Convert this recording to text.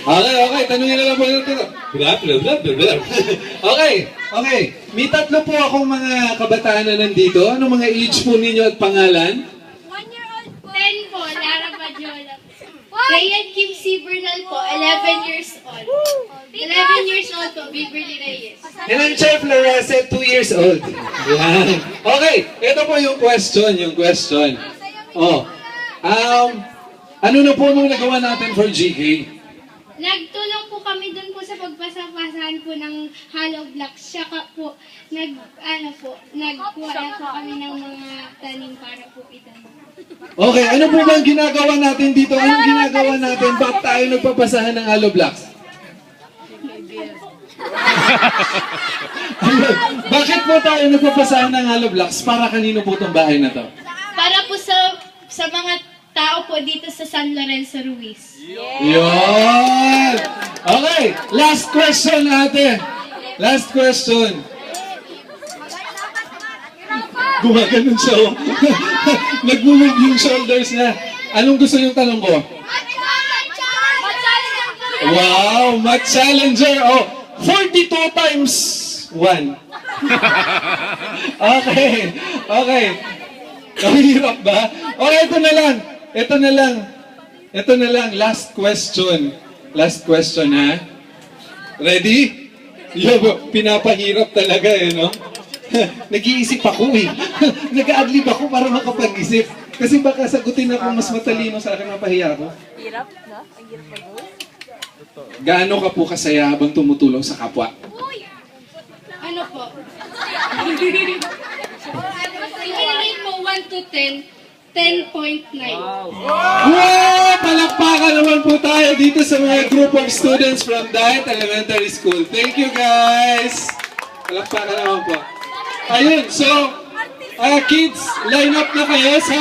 Okay. Tanungin na lang po natin. Okay. May tatlo po akong mga kabataan na nandito. Anong mga age po ninyo at pangalan? 1-year-old po. 10 po, Lara Badiola. Ryan Kim C. Bernal po, 11 years old. 11 years old po, Beverly Reyes. And ang Chef Larissa, 2 years old. Yan. Okay, ito po yung question. Ano na po nung nagawa natin for GK? Nagtulong po kami dun po sa pagpasapasahan po ng hollow blocks. Saka po, nagkuha po kami ng mga tanim para po itanim. Okay, ano po ba ang ginagawa natin dito? Anong ginagawa natin? Bakit tayo nagpapasahan ng hollow blocks? Bakit po tayo nagpapasahan ng hollow blocks? Para kanino po itong bahay na to? Para po sa mga tao po dito sa San Lorenzo Ruiz. Yun! Okay, last question ate. Last question. Gumaganon siya. Oh. Nag-move yung shoulders na. Anong gusto yung tanong ko? Wow, Math Challenger. Oh, 42 times 1. Okay. Kahirap ba? Okay, ito na lang. Last question ha. Ready? Pinapahirap talaga no? Nag-iisip ako Nag-a-adlib ako para makapag-isip. Kasi baka sagutin ako mas matalino sa akin, mapahiya ako. Hirap, no? Ang hirap mag-go. Gaano ka po kasaya habang tumutulong sa kapwa? Ano po? I-rate mo 1 to 10, 10.9. Wow! Palakpakan naman po tayo dito sa mga group of students from Diet Elementary School. Thank you guys! Palakpakan naman po. Ayun, so, kids, line up na kayo sa